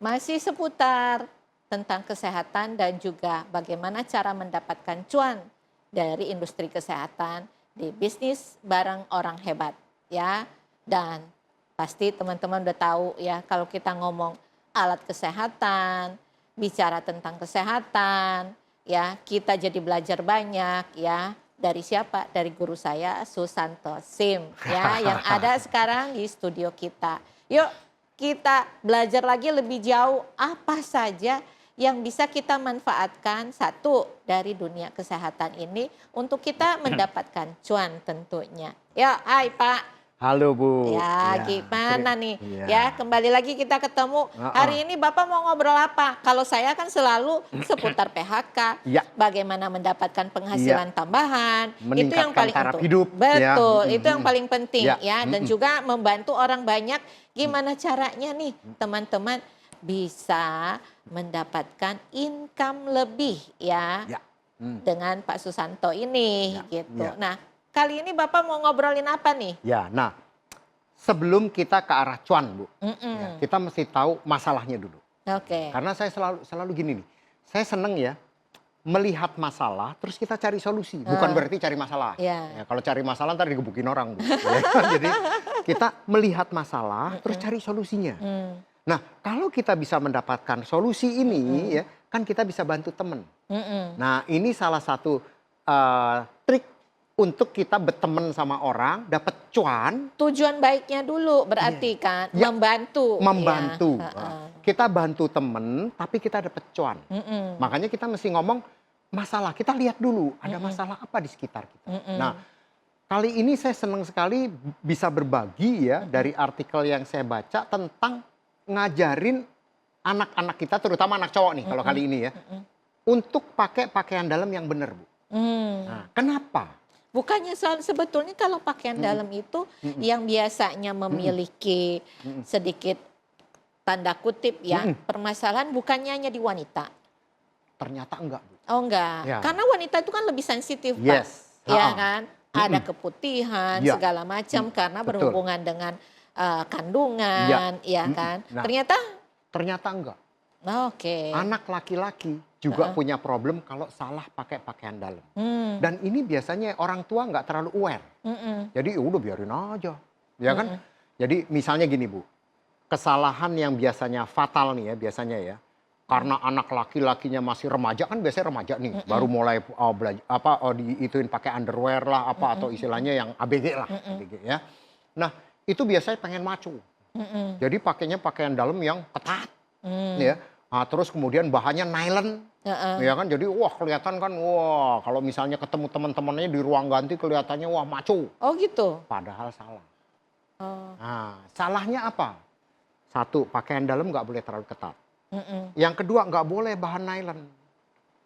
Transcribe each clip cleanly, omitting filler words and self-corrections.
Masih seputar tentang kesehatan dan juga bagaimana cara mendapatkan cuan dari industri kesehatan di bisnis bareng orang hebat ya. Dan pasti teman-teman udah tahu ya kalau kita ngomong alat kesehatan, bicara tentang kesehatan, ya kita jadi belajar banyak ya. Dari siapa? Dari guru saya Susanto Sim ya yang ada sekarang di studio kita. Yuk kita belajar lagi lebih jauh apa saja yang bisa kita manfaatkan satu dari dunia kesehatan ini untuk kita mendapatkan cuan tentunya. Ya, hai Pak. Halo Bu. Ya, Ya, gimana nih? iya. Ya, kembali lagi kita ketemu. Hari ini Bapak mau ngobrol apa? Kalau saya kan selalu seputar PHK, Ya. bagaimana mendapatkan penghasilan tambahan, itu yang Meningkatkan paling taraf penting. hidup, ya. Betul, itu yang paling penting Ya. ya. Dan juga membantu orang banyak. Gimana caranya nih, teman-teman bisa mendapatkan income lebih ya, Ya. dengan Pak Susanto ini Ya. gitu. Ya. Nah, kali ini Bapak mau ngobrolin apa nih? Ya, nah sebelum kita ke arah cuan Bu, ya, kita mesti tahu masalahnya dulu. Oke. Karena saya selalu gini nih, saya seneng ya melihat masalah terus kita cari solusi. Bukan berarti cari masalah. Ya. Ya, kalau cari masalah ntar digebukin orang Bu. Ya, jadi kita melihat masalah terus cari solusinya. Nah kalau kita bisa mendapatkan solusi ini ya kan kita bisa bantu temen. Nah ini salah satu trik untuk kita berteman sama orang, dapat cuan. Tujuan baiknya dulu berarti kan Ya. membantu. Membantu. Ya. Nah, kita bantu temen, tapi kita dapat cuan. Makanya kita mesti ngomong masalah. Kita lihat dulu ada masalah apa di sekitar kita. Nah, kali ini saya senang sekali bisa berbagi ya dari artikel yang saya baca tentang ngajarin anak-anak kita, terutama anak cowok nih kalau kali ini ya, untuk pakai pakaian dalam yang benar Bu. Nah, kenapa? Bukannya sebetulnya kalau pakaian dalam itu yang biasanya memiliki sedikit tanda kutip ya permasalahan bukannya hanya di wanita. Ternyata enggak Bu. Oh enggak, Ya. karena wanita itu kan lebih sensitif Pak. Yes. Ya kan, ada keputihan Ya. segala macam karena Betul. berhubungan dengan kandungan, ya kan. Nah. Ternyata enggak. oke. Anak laki-laki juga punya problem kalau salah pakai pakaian dalam. Dan ini biasanya orang tua nggak terlalu aware. Jadi udah biarin aja. Ya kan? Jadi misalnya gini Bu. Kesalahan yang biasanya fatal nih ya biasanya ya. Karena anak laki-lakinya masih remaja kan biasanya remaja nih. Baru mulai diituin pakai underwear lah apa atau istilahnya yang ABG lah. ABG ya. Nah itu biasanya pengen maco. Jadi pakainya pakaian dalam yang ketat. Ya. Nah, terus kemudian bahannya nylon, ya kan? Jadi wah kelihatan kan, wah kalau misalnya ketemu teman-temannya di ruang ganti kelihatannya wah maco. Oh gitu. Padahal salah. Oh. Nah, salahnya apa? Satu, pakaian dalam nggak boleh terlalu ketat. Yang kedua, nggak boleh bahan nylon.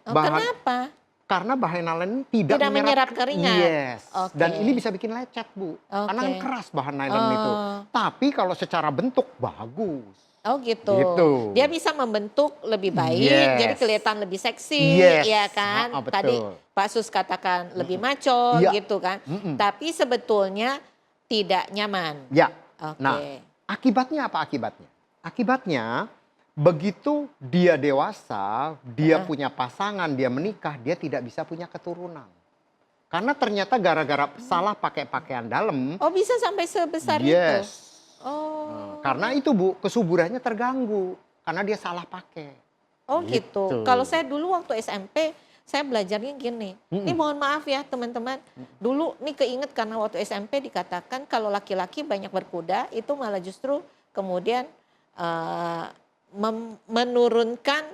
Oh, kenapa? Karena bahan nylon tidak menyerap keringat. Yes. Okay. Dan ini bisa bikin lecet Bu. Karena kan keras bahan nylon itu. Tapi kalau secara bentuk bagus. Oh gitu. Dia bisa membentuk lebih baik, jadi kelihatan lebih seksi, ya kan? Tadi Pak Sus katakan lebih maco, gitu kan? Tapi sebetulnya tidak nyaman. Ya. Nah, akibatnya apa akibatnya? Akibatnya begitu dia dewasa, dia punya pasangan, dia menikah, dia tidak bisa punya keturunan. Karena ternyata gara-gara salah pakai pakaian dalam. Oh bisa sampai sebesar itu? Oh. Karena itu Bu, kesuburannya terganggu karena dia salah pakai. Oh gitu. Kalau saya dulu waktu SMP, saya belajarnya gini. Ini mohon maaf ya teman-teman. Dulu nih keinget karena waktu SMP dikatakan kalau laki-laki banyak berkuda itu malah justru kemudian menurunkan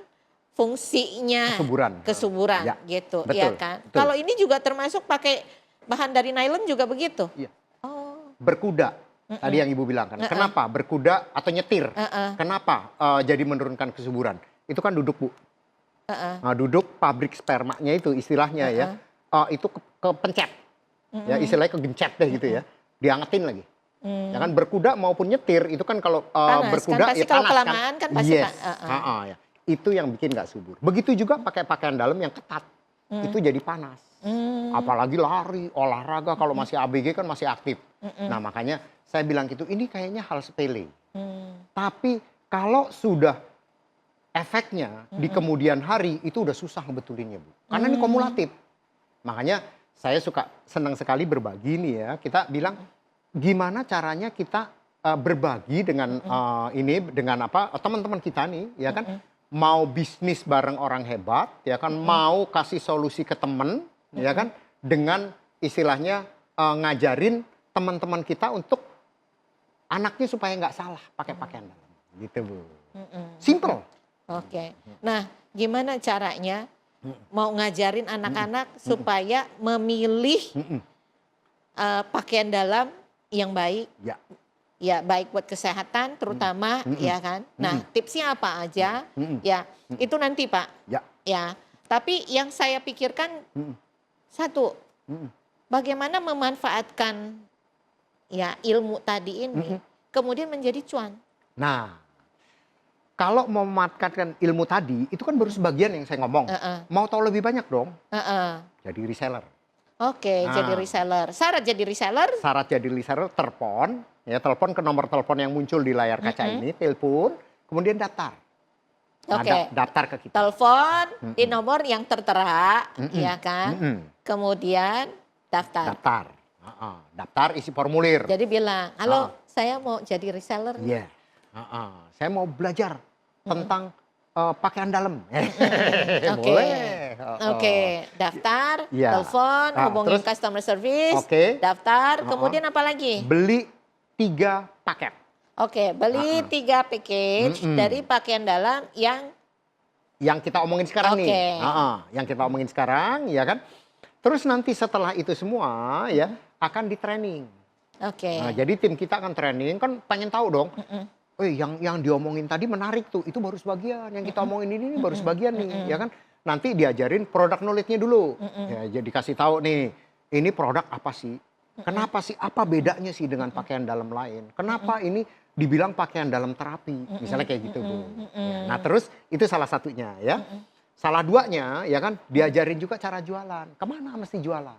fungsinya kesuburan gitu, ya kan? Kalau ini juga termasuk pakai bahan dari nylon juga begitu? Iya. Oh. Berkuda. Tadi yang Ibu bilang kan, kenapa berkuda atau nyetir? Kenapa jadi menurunkan kesuburan? Itu kan duduk Bu. Nah, duduk pabrik spermanya itu istilahnya ya, itu kepencet. Ya istilahnya kegencet deh gitu ya, diangetin lagi. Ya kan berkuda maupun nyetir itu kan kalau berkuda kan, pasti ya kalau panas kelamaan kan pasti ya. Itu yang bikin nggak subur. Begitu juga pakai pakaian dalam yang ketat, itu jadi panas. Apalagi lari, olahraga kalau masih ABG kan masih aktif. Nah makanya saya bilang gitu, ini kayaknya hal sepele. Tapi kalau sudah efeknya di kemudian hari itu udah susah ngebetulinnya, Bu. Karena ini kumulatif. Makanya saya senang sekali berbagi nih ya. Kita bilang gimana caranya kita berbagi dengan dengan teman-teman kita nih, ya kan? Mau bisnis bareng orang hebat, ya kan? Mau kasih solusi ke temen, ya kan? Dengan istilahnya ngajarin teman-teman kita untuk anaknya supaya nggak salah pakai pakaian dalam, gitu Bu. Simple. Oke. Nah, gimana caranya mau ngajarin anak-anak supaya memilih pakaian dalam yang baik? Ya. Ya, baik buat kesehatan terutama, ya kan. Nah, tipsnya apa aja? Ya, itu nanti Pak. Ya. Ya. Tapi yang saya pikirkan satu, bagaimana memanfaatkan ya ilmu tadi ini kemudian menjadi cuan. Nah, kalau mau memanfaatkan ilmu tadi itu kan baru sebagian yang saya ngomong. Mau tahu lebih banyak dong? Jadi reseller. Oke, jadi reseller. Syarat jadi reseller? Syarat jadi reseller, telepon ke nomor telepon yang muncul di layar kaca ini, telepon, kemudian daftar. Oke. Daftar ke kita. Telepon di nomor yang tertera, ya kan? Kemudian daftar. Daftar, isi formulir. Jadi bilang, halo, saya mau jadi reseller. Iya. Saya mau belajar tentang pakaian dalam. Boleh. Oke, daftar, Ya. telepon, hubungin customer service, daftar, kemudian apa lagi? Beli 3 paket. Oke, beli 3 package dari pakaian dalam yang kita omongin sekarang nih. Yang kita omongin sekarang, ya kan? Terus nanti setelah itu semua ya akan di training. Oke. Nah, jadi tim kita akan training, kan pengen tahu dong. Yang diomongin tadi menarik tuh, itu baru sebagian. Yang kita omongin ini baru sebagian nih, ya kan? Nanti diajarin produk knowledge-nya dulu. Ya, jadi kasih tahu nih, ini produk apa sih? Kenapa sih? Apa bedanya sih dengan pakaian dalam lain? Kenapa ini dibilang pakaian dalam terapi? Misalnya kayak gitu, Bu. Ya, nah, terus itu salah satunya ya. Salah duanya ya kan diajarin juga cara jualan. Kemana mesti jualan?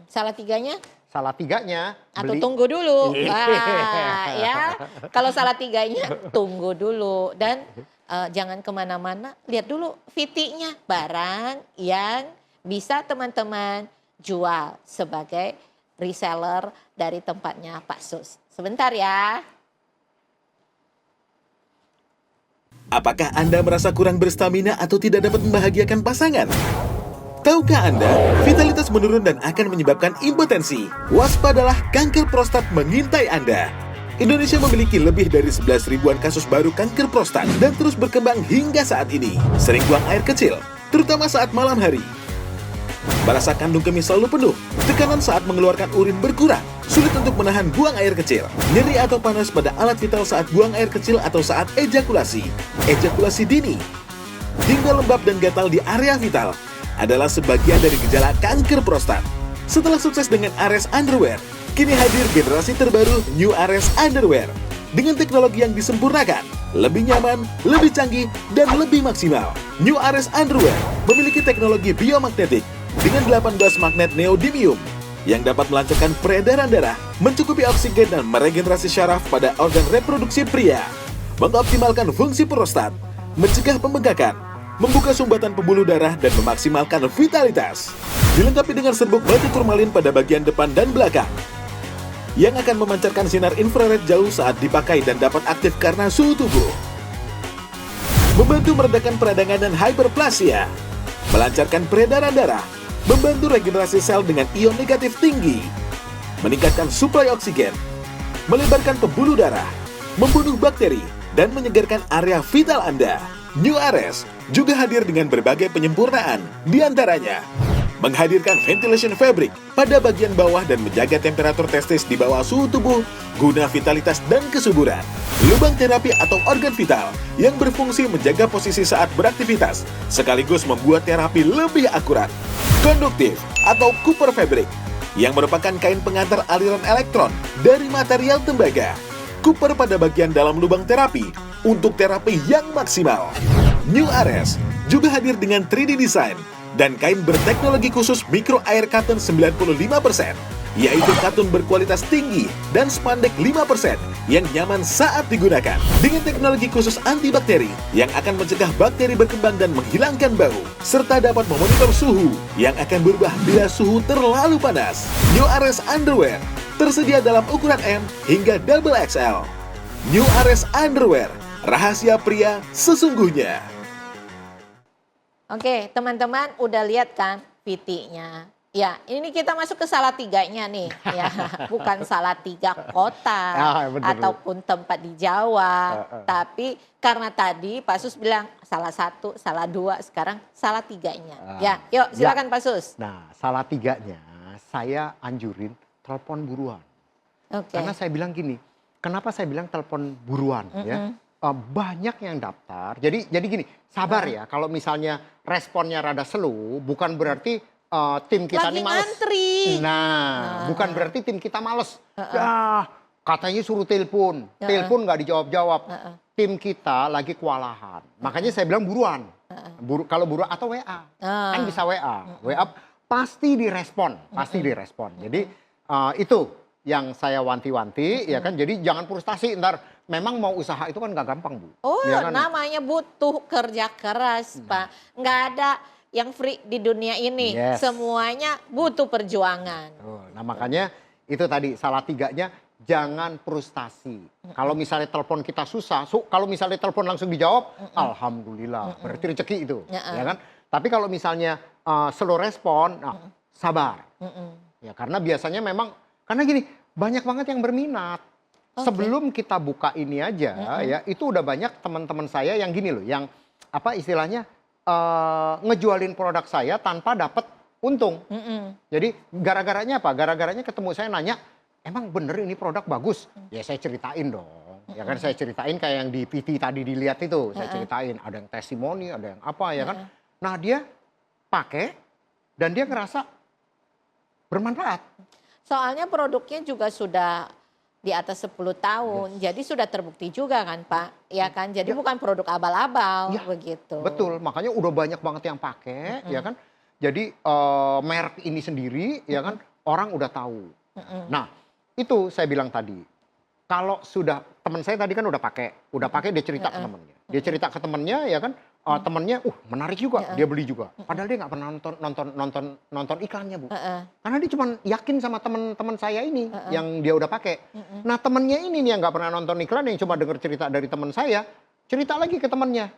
Salah tiganya? Salah tiganya Atau tunggu dulu. Ya, kalau salah tiganya tunggu dulu dan jangan kemana-mana. Lihat dulu VT-nya barang yang bisa teman-teman jual sebagai reseller dari tempatnya Pak Sus. Sebentar ya. Apakah Anda merasa kurang berstamina atau tidak dapat membahagiakan pasangan? Tahukah Anda, vitalitas menurun dan akan menyebabkan impotensi? Waspadalah, kanker prostat mengintai Anda. Indonesia memiliki lebih dari 11 ribuan kasus baru kanker prostat dan terus berkembang hingga saat ini. Sering buang air kecil, terutama saat malam hari. Merasa kandung kemih selalu penuh, tekanan saat mengeluarkan urin berkurang, sulit untuk menahan buang air kecil, nyeri atau panas pada alat vital saat buang air kecil atau saat ejakulasi dini, hingga lembab dan gatal di area vital adalah sebagian dari gejala kanker prostat. Setelah sukses dengan Ares Underwear, kini hadir generasi terbaru New Ares Underwear dengan teknologi yang disempurnakan, lebih nyaman, lebih canggih, dan lebih maksimal. New Ares Underwear memiliki teknologi biomagnetik dengan 18 magnet neodymium yang dapat melancarkan peredaran darah, mencukupi oksigen dan meregenerasi syaraf pada organ reproduksi pria, mengoptimalkan fungsi prostat, mencegah pembengkakan, membuka sumbatan pembuluh darah dan memaksimalkan vitalitas. Dilengkapi dengan serbuk batu turmalin pada bagian depan dan belakang yang akan memancarkan sinar infrared jauh saat dipakai dan dapat aktif karena suhu tubuh. Membantu meredakan peradangan dan hyperplasia, melancarkan peredaran darah, membantu regenerasi sel dengan ion negatif tinggi, meningkatkan suplai oksigen, melebarkan pembuluh darah, membunuh bakteri, dan menyegarkan area vital Anda. New Ares juga hadir dengan berbagai penyempurnaan, diantaranya menghadirkan ventilation fabric pada bagian bawah dan menjaga temperatur testis di bawah suhu tubuh guna vitalitas dan kesuburan. Lubang terapi atau organ vital yang berfungsi menjaga posisi saat beraktivitas, sekaligus membuat terapi lebih akurat. Konduktif atau Cooper fabric yang merupakan kain pengantar aliran elektron dari material tembaga. Cooper pada bagian dalam lubang terapi untuk terapi yang maksimal. New Ares juga hadir dengan 3D design dan kain berteknologi khusus micro air cotton 95% yaitu katun berkualitas tinggi dan spandek 5% yang nyaman saat digunakan. Dengan teknologi khusus antibakteri yang akan mencegah bakteri berkembang dan menghilangkan bau, serta dapat memonitor suhu yang akan berubah bila suhu terlalu panas. New Ares Underwear tersedia dalam ukuran M hingga double XL. New Ares Underwear, rahasia pria sesungguhnya. Oke, teman-teman udah lihat kan VT-nya. Ya, ini kita masuk ke Salatiganya nih, ya, bukan Salatiga kota ataupun tempat di Jawa, tapi karena tadi Pak Sus bilang salah satu, salah dua, sekarang Salatiganya. Ya, yuk silakan Pak Sus. Nah, Salatiganya saya anjurin telepon buruan. Karena saya bilang gini, kenapa saya bilang telepon buruan ya? Banyak yang daftar. Jadi gini, sabar ya. Kalau misalnya responnya rada slow, bukan berarti tim kita lagi nih males. ngantri. Nah, bukan berarti tim kita males. Ya, katanya suruh telepon nggak dijawab-jawab. Tim kita lagi kewalahan. Makanya saya bilang buruan. Kalau buruan atau WA, kan bisa WA. WA pasti direspon, Jadi itu yang saya wanti-wanti, ya kan. Jadi jangan frustasi ntar. Memang mau usaha itu kan nggak gampang, Bu. Oh, ya kan? namanya butuh kerja keras, Pak. Nggak ada yang free di dunia ini. Yes. Semuanya butuh perjuangan. Nah, makanya itu tadi Salatiganya jangan frustasi. Kalau misalnya telepon kita susah, kalau misalnya telepon langsung dijawab, alhamdulillah, berarti rezeki itu, ya kan? Tapi kalau misalnya slow respon, sabar. Ya, karena biasanya memang karena gini, banyak banget yang berminat. Sebelum kita buka ini aja, ya itu udah banyak teman-teman saya yang gini loh, yang apa istilahnya ngejualin produk saya tanpa dapat untung. Jadi gara-garanya apa? Gara-garanya ketemu saya nanya, emang bener ini produk bagus? Ya saya ceritain dong. Ya kan saya ceritain kayak yang di PT tadi dilihat itu, saya ceritain ada yang testimoni, ada yang apa ya kan. Nah dia pakai dan dia ngerasa bermanfaat. Soalnya produknya juga sudah di atas 10 tahun, jadi sudah terbukti juga kan Pak, ya kan? Jadi bukan produk abal-abal, begitu. Betul, makanya udah banyak banget yang pakai, ya kan? Jadi merek ini sendiri, ya kan? Orang udah tahu. Nah, itu saya bilang tadi, kalau sudah teman saya tadi kan udah pakai dia cerita ke temennya, ya kan? Temennya, menarik juga, dia beli juga. Padahal dia nggak pernah nonton iklannya, Bu. Karena dia cuma yakin sama teman-teman saya ini yang dia udah pakai. Nah temennya ini nih yang nggak pernah nonton iklan, yang cuma dengar cerita dari teman saya, cerita lagi ke temennya,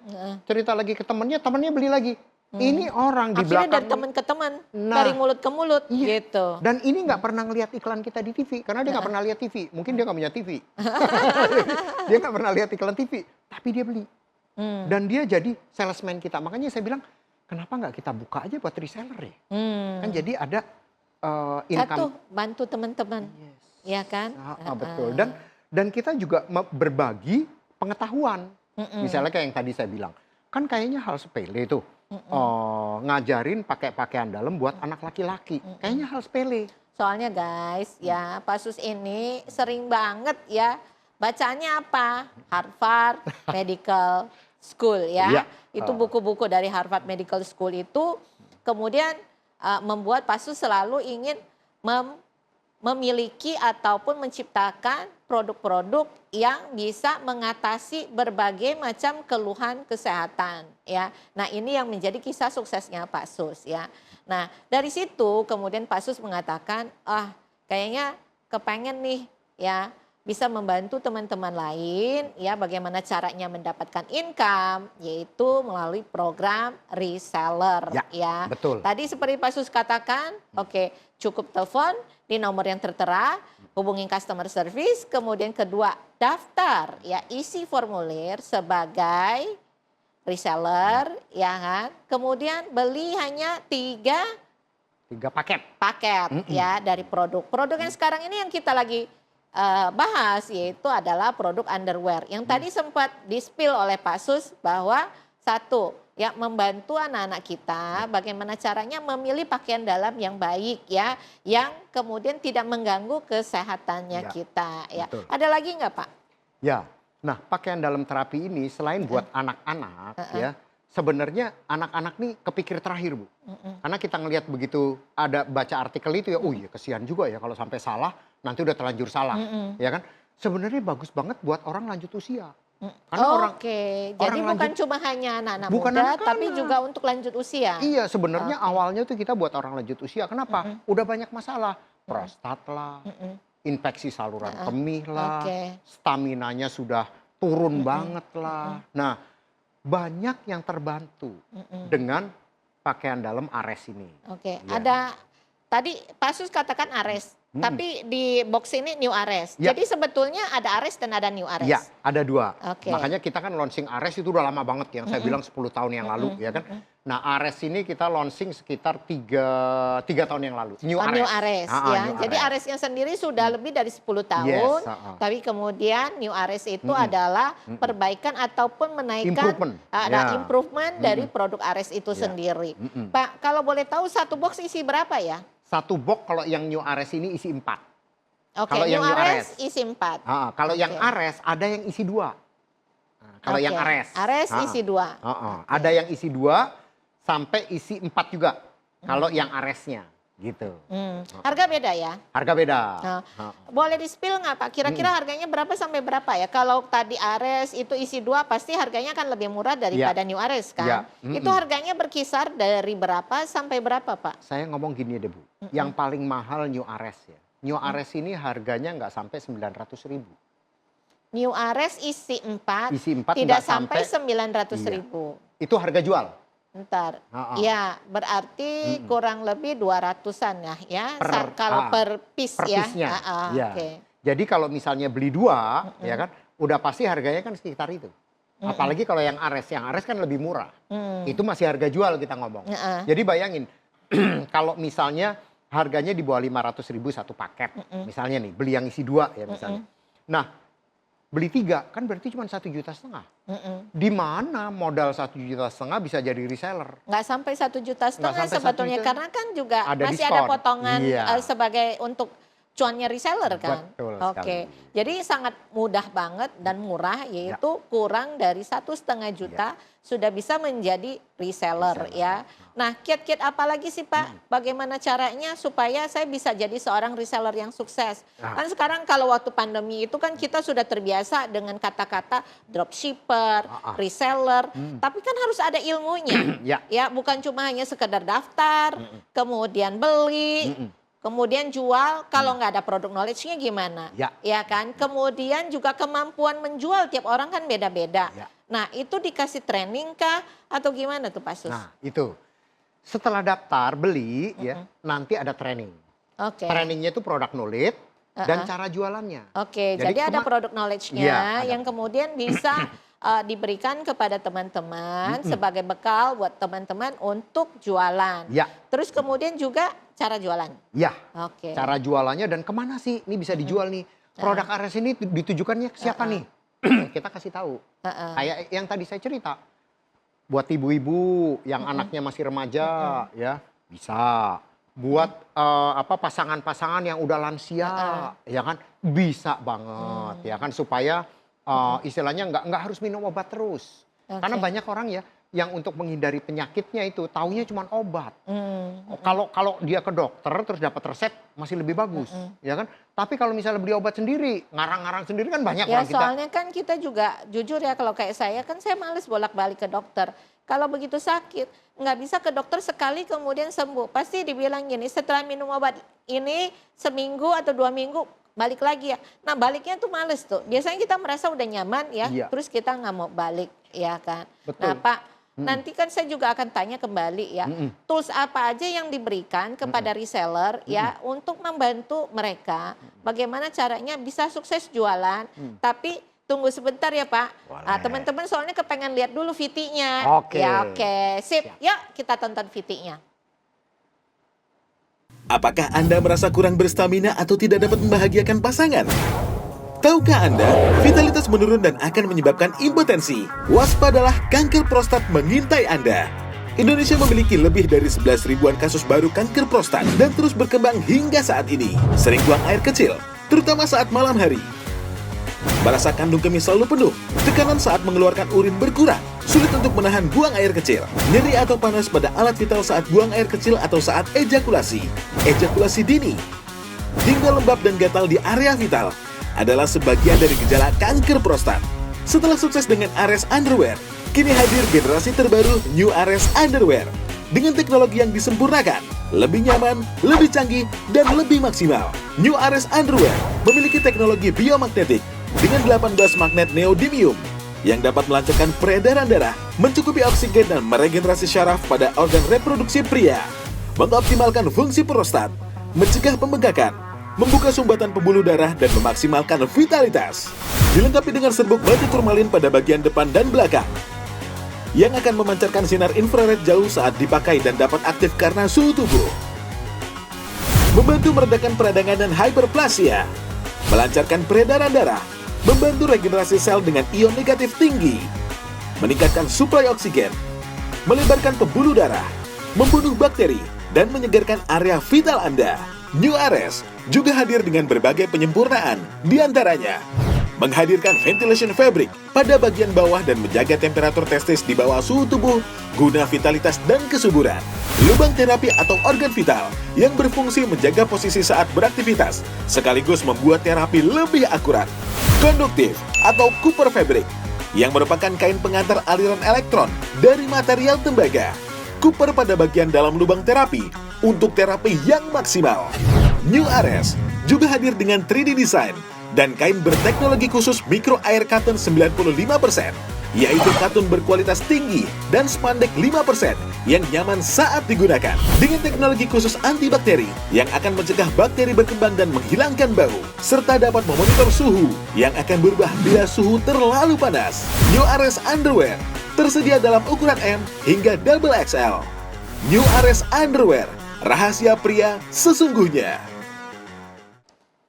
temennya beli lagi. Ini orang di belakang. Akhirnya dari teman ke teman, dari mulut ke mulut, gitu. Dan ini nggak pernah ngelihat iklan kita di TV, karena dia nggak pernah lihat TV. Mungkin dia nggak punya TV. Dia nggak pernah lihat iklan TV, tapi dia beli. Dan dia jadi salesman kita. Makanya saya bilang, kenapa nggak kita buka aja buat reseller ya? Kan jadi ada income. Satu, bantu teman-teman. Ya kan? Betul. Dan kita juga berbagi pengetahuan. Misalnya kayak yang tadi saya bilang. Kan kayaknya hal sepele tuh. Ngajarin pakai pakaian dalam buat anak laki-laki. Kayaknya hal sepele. Soalnya guys, ya Pak Sus ini sering banget ya. Bacaannya apa? Harvard Medical School ya. Itu buku-buku dari Harvard Medical School itu kemudian membuat Pak Sus selalu ingin memiliki ataupun menciptakan produk-produk yang bisa mengatasi berbagai macam keluhan kesehatan ya. Nah, ini yang menjadi kisah suksesnya Pak Sus ya. Nah, dari situ kemudian Pak Sus mengatakan, kayaknya kepengen nih ya bisa membantu teman-teman lain ya bagaimana caranya mendapatkan income, yaitu melalui program reseller ya. Betul. Tadi seperti Pak Sus katakan, cukup telepon di nomor yang tertera, hubungi customer service, kemudian kedua daftar ya, isi formulir sebagai reseller ya kan. Kemudian beli hanya tiga paket ya dari produk yang sekarang ini yang kita lagi bahas, yaitu adalah produk underwear yang tadi sempat di-spill oleh Pak Sus bahwa satu ya membantu anak-anak kita bagaimana caranya memilih pakaian dalam yang baik ya, yang kemudian tidak mengganggu kesehatannya kita ya. Betul. Ada lagi nggak Pak? Ya, nah pakaian dalam terapi ini selain buat anak-anak ya, sebenarnya anak-anak nih kepikir terakhir, Bu. Karena kita ngelihat begitu ada baca artikel itu ya, oh iya kesian juga ya kalau sampai salah, nanti udah terlanjur salah. Ya kan? Sebenarnya bagus banget buat orang lanjut usia. Karena Jadi orang bukan lanjut- cuma hanya anak-anak Bukan muda, anak-anak. tapi juga untuk lanjut usia. Iya, sebenarnya awalnya tuh kita buat orang lanjut usia. Kenapa? Udah banyak masalah. Prostat lah, infeksi saluran kemih lah, staminanya sudah turun banget lah. Nah, banyak yang terbantu dengan pakaian dalam Ares ini. Oke, Ya. ada tadi Pak Sus katakan Ares, tapi di box ini New Ares. Ya. Jadi sebetulnya ada Ares dan ada New Ares. Ya, ada dua. Oke. Makanya kita kan launching Ares itu udah lama banget, yang saya bilang 10 tahun yang lalu, ya kan. Nah, Ares ini kita launching sekitar 3 tahun yang lalu. New Ares. New Ares Ah, ya. New Jadi Ares. Aresnya sendiri sudah lebih dari 10 tahun. Yes, Tapi kemudian New Ares itu adalah perbaikan ataupun menaikkan Improvement. ada Ya. improvement dari produk Ares itu sendiri. Pak, kalau boleh tahu satu box isi berapa ya? Satu box kalau yang New Ares ini isi 4. Oke, Kalau yang New New Ares Ares. isi 4. Kalau yang Oke. Ares ada yang isi 2. Kalau yang Oke, Ares. Ares isi 2. Ada yang isi 2 sampai isi 4 juga. Kalau yang Aresnya gitu. Harga beda ya? Harga beda. Nah, boleh di-spill nggak Pak? Kira-kira harganya berapa sampai berapa ya? Kalau tadi Ares itu isi 2 pasti harganya kan lebih murah daripada New Ares kan? Ya. Itu harganya berkisar dari berapa sampai berapa Pak? Saya ngomong gini deh Bu. Yang paling mahal New Ares ya. New Ares ini harganya nggak sampai 900.000. New Ares isi 4, Isi 4 tidak nggak sampai sampai 900.000. Itu harga jual. Ntar, ya berarti kurang lebih 200-an ya, kalau per piece Per ya. piece-nya. Ya. Oke. Jadi kalau misalnya beli 2, ya kan, udah pasti harganya kan sekitar itu. Apalagi kalau yang Ares kan lebih murah. Itu masih harga jual kita ngomong. Jadi bayangin, kalau misalnya harganya di bawah 500.000 satu paket, misalnya nih, beli yang isi 2 ya misalnya. Nah, beli 3 kan berarti cuma 1,5 juta. Di mana modal 1,5 juta bisa jadi reseller? Nggak sampai 1,5 juta sampai 1 sebetulnya juta. karena kan juga Ada masih diskon. ada potongan Iya. sebagai untuk cuannya reseller kan. Betul Oke, sekali. jadi sangat mudah banget dan murah yaitu kurang dari 1,5 juta sudah bisa menjadi reseller ya. Nah, kiat-kiat apa lagi sih Pak? Bagaimana caranya supaya saya bisa jadi seorang reseller yang sukses? Kan sekarang kalau waktu pandemi itu kan kita sudah terbiasa dengan kata-kata dropshipper, reseller, tapi kan harus ada ilmunya. Ya, bukan cuma hanya sekedar daftar, kemudian beli, kemudian jual. Kalau nggak ada produk knowledge-nya gimana? Ya kan? Kemudian juga kemampuan menjual tiap orang kan beda-beda. Nah, itu dikasih training kah atau gimana tuh Pak Sus? Nah, itu. Setelah daftar, beli, ya, nanti ada training. Oke. Trainingnya itu produk knowledge dan cara jualannya. Oke, jadi ada produk knowledge-nya Iya, yang kemudian bisa diberikan kepada teman-teman sebagai bekal buat teman-teman untuk jualan. Ya. Terus kemudian juga cara jualan. Ya, Oke. cara jualannya dan kemana sih ini bisa dijual nih. Produk Ares ini ditujukannya ke siapa nih? Kita kasih tahu. Kayak yang tadi saya cerita. Buat ibu-ibu yang anaknya masih remaja, ya bisa. Buat pasangan-pasangan yang udah lansia, ya kan bisa banget, ya kan supaya istilahnya nggak harus minum obat terus. Karena banyak orang ya yang untuk menghindari penyakitnya itu taunya cuma obat. Kalau dia ke dokter terus dapat resep masih lebih bagus, ya kan? Tapi kalau misalnya beli obat sendiri, ngarang-ngarang sendiri kan banyak Ya orang kita. soalnya kan kita juga jujur ya kalau kayak saya kan saya males bolak-balik ke dokter. Kalau begitu sakit nggak bisa ke dokter sekali kemudian sembuh. Pasti dibilang gini setelah minum obat ini seminggu atau 2 minggu balik lagi ya. Nah baliknya tuh males tuh. Biasanya kita merasa udah nyaman ya, terus kita nggak mau balik ya kan. Betul. Nah Pak, nanti kan saya juga akan tanya kembali ya, tools apa aja yang diberikan kepada reseller ya untuk membantu mereka bagaimana caranya bisa sukses jualan, tapi tunggu sebentar ya Pak. Nah, teman-teman soalnya kepengen lihat dulu VT-nya. Oke. Ya oke, sip. Yuk kita tonton VT-nya. Apakah Anda merasa kurang berstamina atau tidak dapat membahagiakan pasangan? Tahukah Anda, vitalitas menurun dan akan menyebabkan impotensi? Waspadalah kanker prostat mengintai Anda. Indonesia memiliki lebih dari 11 ribuan kasus baru kanker prostat dan terus berkembang hingga saat ini. Sering buang air kecil, terutama saat malam hari. Merasa kandung kemih selalu penuh, tekanan saat mengeluarkan urin berkurang, sulit untuk menahan buang air kecil, nyeri atau panas pada alat vital saat buang air kecil atau saat ejakulasi dini, hingga lembab dan gatal di area vital adalah sebagian dari gejala kanker prostat. Setelah sukses dengan Ares Underwear, kini hadir generasi terbaru New Ares Underwear dengan teknologi yang disempurnakan, lebih nyaman, lebih canggih, dan lebih maksimal. New Ares Underwear memiliki teknologi biomagnetik dengan 18 magnet neodymium yang dapat melancarkan peredaran darah, mencukupi oksigen dan meregenerasi syaraf pada organ reproduksi pria, mengoptimalkan fungsi prostat, mencegah pembengkakan, membuka sumbatan pembuluh darah dan memaksimalkan vitalitas. Dilengkapi dengan serbuk batu turmalin pada bagian depan dan belakang yang akan memancarkan sinar infrared jauh saat dipakai dan dapat aktif karena suhu tubuh. Membantu meredakan peradangan dan hyperplasia, melancarkan peredaran darah, membantu regenerasi sel dengan ion negatif tinggi, meningkatkan suplai oksigen, melebarkan pembuluh darah, membunuh bakteri, dan menyegarkan area vital Anda. New Ares juga hadir dengan berbagai penyempurnaan, diantaranya menghadirkan ventilation fabric pada bagian bawah dan menjaga temperatur testis di bawah suhu tubuh guna vitalitas dan kesuburan. Lubang terapi atau organ vital yang berfungsi menjaga posisi saat beraktivitas, sekaligus membuat terapi lebih akurat. Konduktif atau Cooper fabric yang merupakan kain pengantar aliran elektron dari material tembaga. Cooper pada bagian dalam lubang terapi untuk terapi yang maksimal. New Ares juga hadir dengan 3D design dan kain berteknologi khusus micro air cotton 95%, yaitu katun berkualitas tinggi dan spandek 5% yang nyaman saat digunakan. Dengan teknologi khusus antibakteri yang akan mencegah bakteri berkembang dan menghilangkan bau, serta dapat memonitor suhu yang akan berubah bila suhu terlalu panas. New Ares Underwear tersedia dalam ukuran M hingga double XL. New Ares Underwear, rahasia pria sesungguhnya.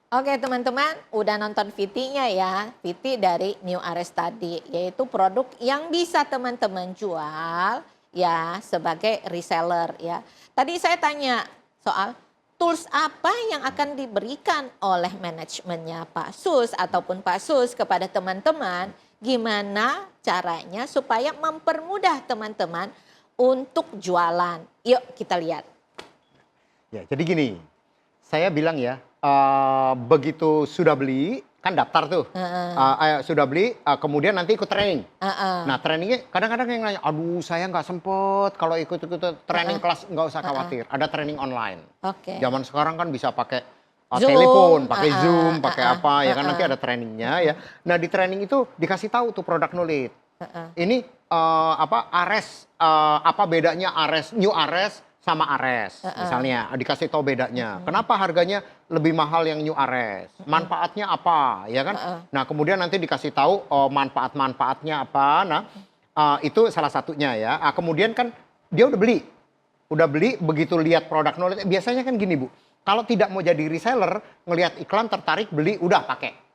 Oke teman-teman, udah nonton VT-nya ya, VT dari New Ares tadi, yaitu produk yang bisa teman-teman jual ya sebagai reseller ya. Tadi saya tanya soal tools apa yang akan diberikan oleh manajemennya Pak Sus ataupun Pak Sus kepada teman-teman, gimana caranya supaya mempermudah teman-teman untuk jualan. Yuk kita lihat. Ya, jadi gini, saya bilang ya, begitu sudah beli, kan daftar tuh, sudah beli, kemudian nanti ikut training. Nah trainingnya kadang-kadang yang nanya, aduh saya nggak sempet kalau ikut-ikut training kelas, nggak usah khawatir, ada training online. Zaman sekarang kan bisa pakai telepon, pakai Zoom, pakai apa, ya kan nanti ada trainingnya ya. Nah di training itu dikasih tahu tuh produk knowledge. Ini Ares, apa bedanya Ares, New Ares sama Ares, misalnya dikasih tahu bedanya. Kenapa harganya lebih mahal yang New Ares? Manfaatnya apa, ya kan? Nah kemudian nanti dikasih tahu manfaat-manfaatnya apa. Nah itu salah satunya ya. Kemudian kan dia udah beli, begitu lihat produk knowledge. Biasanya kan gini Bu, kalau tidak mau jadi reseller, ngelihat iklan tertarik beli, udah pakai.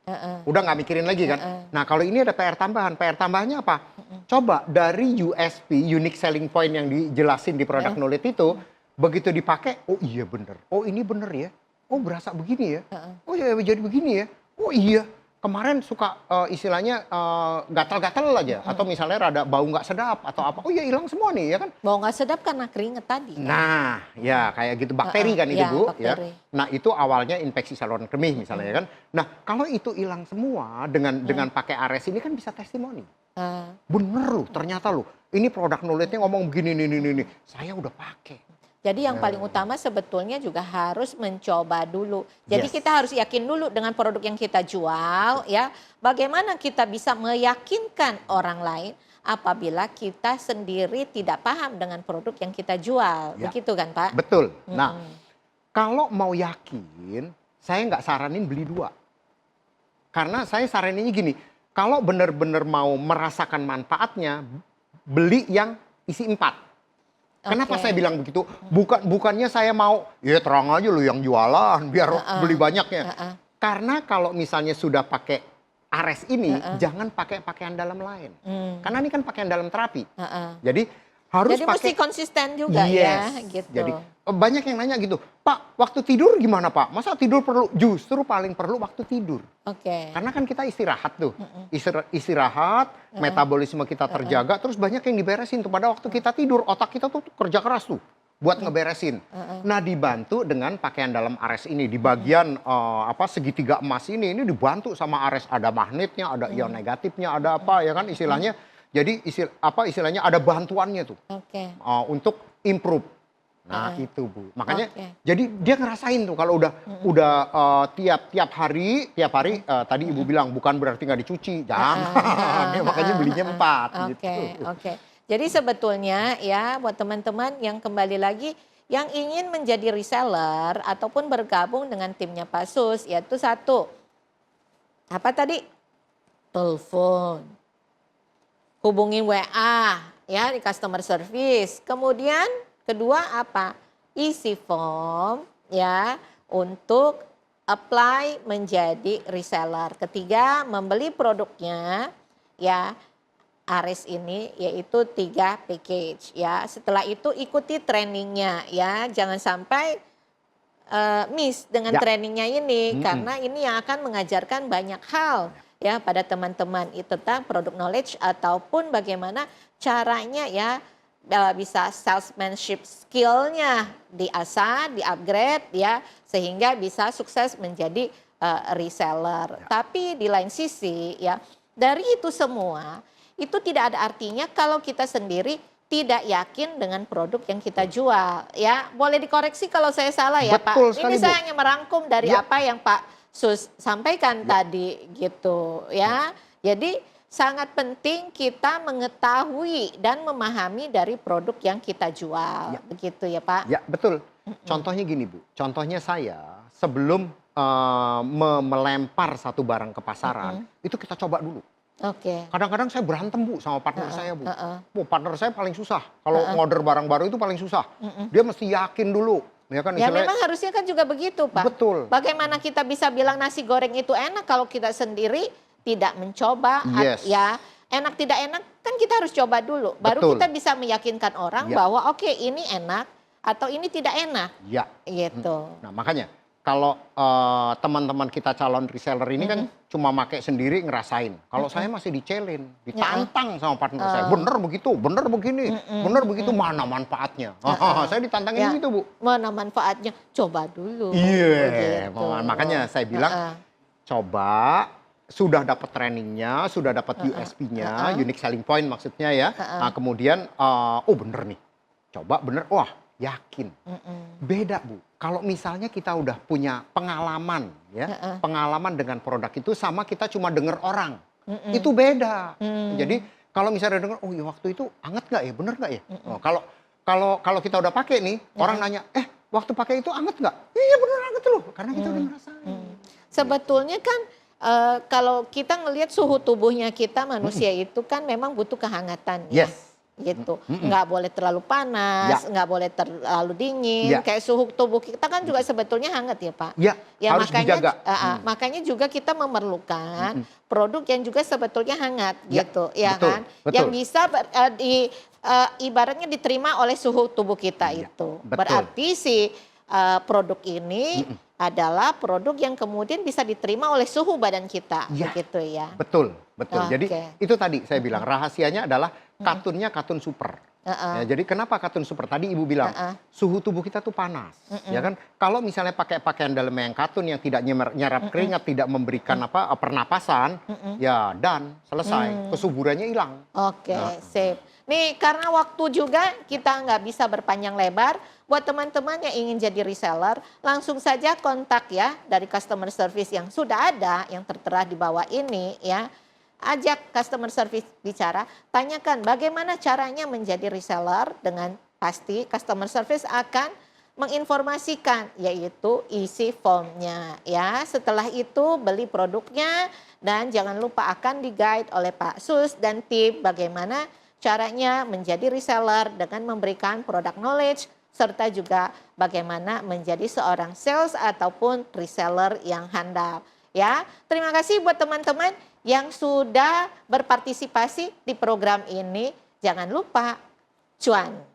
Udah nggak mikirin lagi kan. Nah kalau ini ada PR tambahan. PR tambahannya apa? Coba dari USP, unique selling point yang dijelasin di produk knowledge itu, begitu dipakai, oh iya bener. Oh ini bener ya. Oh berasa begini ya. Oh ya jadi begini ya. Oh iya. Kemarin suka istilahnya gatal-gatal aja. Atau misalnya rada bau nggak sedap atau apa. Oh ya hilang semua nih ya kan. Bau nggak sedap karena keringet tadi. Kan? Nah ya kayak gitu. Bakteri kan itu Bu. Ya. Nah itu awalnya infeksi saluran kemih misalnya ya kan. Nah kalau itu hilang semua dengan pakai Ares ini kan bisa testimoni. Bener loh ternyata loh. Ini produk knowledge-nya ngomong begini nih. Saya udah pakai. Jadi yang paling utama sebetulnya juga harus mencoba dulu. Jadi kita harus yakin dulu dengan produk yang kita jual ya. Bagaimana kita bisa meyakinkan orang lain apabila kita sendiri tidak paham dengan produk yang kita jual. Ya. Begitu kan Pak? Betul. Nah kalau mau yakin saya nggak saranin beli 2. Karena saya saraninnya gini. Kalau benar-benar mau merasakan manfaatnya beli yang isi 4. Kenapa saya bilang begitu? Bukannya saya mau, ya terang aja lu yang jualan, biar beli banyaknya. Karena kalau misalnya sudah pakai Ares ini, jangan pakai pakaian dalam lain. Karena ini kan pakaian dalam terapi. Jadi Harus Jadi pakai. mesti konsisten juga ya, gitu. Jadi banyak yang nanya gitu, Pak, waktu tidur gimana Pak? Masa tidur perlu? Justru paling perlu waktu tidur. Oke. Karena kan kita istirahat tuh, istirahat, metabolisme kita terjaga, terus banyak yang diberesin tuh pada waktu kita tidur, otak kita tuh kerja keras tuh buat ngeberesin. Nah dibantu dengan pakaian dalam Ares ini di bagian segitiga emas ini dibantu sama Ares, ada magnetnya, ada ion negatifnya, ada apa ya kan istilahnya. Jadi istilahnya ada bantuannya tuh untuk improve. Nah itu Bu, makanya jadi dia ngerasain tuh kalau udah tiap hari tadi Ibu bilang bukan berarti nggak dicuci, jangan. Makanya belinya 4 gitu. Oke. Jadi sebetulnya ya buat teman-teman yang kembali lagi yang ingin menjadi reseller ataupun bergabung dengan timnya Pak Sus, yaitu satu, apa tadi? Telepon. Hubungin WA ya di customer service. Kemudian kedua apa? Isi form ya untuk apply menjadi reseller. Ketiga, membeli produknya ya Ares ini yaitu 3 package ya. Setelah itu ikuti trainingnya ya. Jangan sampai miss dengan trainingnya ini karena ini yang akan mengajarkan banyak hal ya pada teman-teman tentang produk knowledge ataupun bagaimana caranya ya bisa salesmanship skillnya diasah, di-upgrade ya sehingga bisa sukses menjadi reseller. Tapi di lain sisi ya dari itu semua itu tidak ada artinya kalau kita sendiri tidak yakin dengan produk yang kita jual ya. Boleh dikoreksi kalau saya salah ya Betul Pak. sekali, Ini saya hanya merangkum dari apa yang Pak Sus sampaikan tadi gitu ya. Jadi sangat penting kita mengetahui dan memahami dari produk yang kita jual. Begitu ya Pak? Ya betul. Contohnya gini Bu, contohnya saya sebelum melempar satu barang ke pasaran, itu kita coba dulu. Kadang-kadang saya berantem Bu sama partner saya Bu. Partner saya paling susah. Kalau ngorder barang baru itu paling susah. Dia mesti yakin dulu. Ya, kan, ya memang harusnya kan juga begitu Pak. Betul. Bagaimana kita bisa bilang nasi goreng itu enak kalau kita sendiri tidak mencoba. Ya enak tidak enak kan kita harus coba dulu. Baru kita bisa meyakinkan orang bahwa oke, ini enak atau ini tidak enak. Ya. Gitu. Nah makanya kalau teman-teman kita calon reseller ini kan cuma pakai sendiri ngerasain. Kalau saya masih di-challenge, ditantang sama partner saya. Bener begitu, bener begini, bener begitu, mana manfaatnya? Saya ditantangin gitu Bu. Mana manfaatnya? Coba dulu. Iya, makanya saya bilang coba, sudah dapat trainingnya, sudah dapat USP-nya, unique selling point maksudnya ya. Nah, kemudian, oh bener nih, coba bener, wah yakin. Beda Bu, kalau misalnya kita udah punya pengalaman ya, pengalaman dengan produk itu sama kita cuma denger orang, itu beda. Jadi kalau misalnya denger, oh ya waktu itu anget nggak ya, bener nggak ya? Kalau kita udah pakai nih, orang nanya, waktu pakai itu anget nggak? Iya bener anget loh, karena kita udah ngerasain. Sebetulnya kan kalau kita ngelihat suhu tubuhnya kita manusia itu kan memang butuh kehangatan ya. Gitu, nggak boleh terlalu panas, nggak boleh terlalu dingin. Kayak suhu tubuh kita kan juga sebetulnya hangat ya Pak. Ya harus makanya, dijaga. Makanya juga kita memerlukan produk yang juga sebetulnya hangat gitu, ya betul, kan? Betul. Yang bisa ibaratnya diterima oleh suhu tubuh kita itu. Betul. Berarti si produk ini adalah produk yang kemudian bisa diterima oleh suhu badan kita, begitu ya. Betul. Jadi itu tadi saya bilang rahasianya adalah katunnya katun super. Ya, jadi kenapa katun super? Tadi Ibu bilang suhu tubuh kita tuh panas, ya kan? Kalau misalnya pakai pakaian dalam yang katun yang tidak nyerap keringat, tidak memberikan pernapasan, ya dan selesai, kesuburannya hilang. Sip. Nih karena waktu juga kita nggak bisa berpanjang lebar. Buat teman-teman yang ingin jadi reseller, langsung saja kontak ya dari customer service yang sudah ada, yang tertera di bawah ini ya. Ajak customer service bicara, tanyakan bagaimana caranya menjadi reseller, dengan pasti customer service akan menginformasikan, yaitu isi formnya ya. Setelah itu beli produknya dan jangan lupa akan di-guide oleh Pak Sus dan tim bagaimana caranya menjadi reseller dengan memberikan product knowledge serta juga bagaimana menjadi seorang sales ataupun reseller yang handal. Ya, terima kasih buat teman-teman yang sudah berpartisipasi di program ini. Jangan lupa cuan.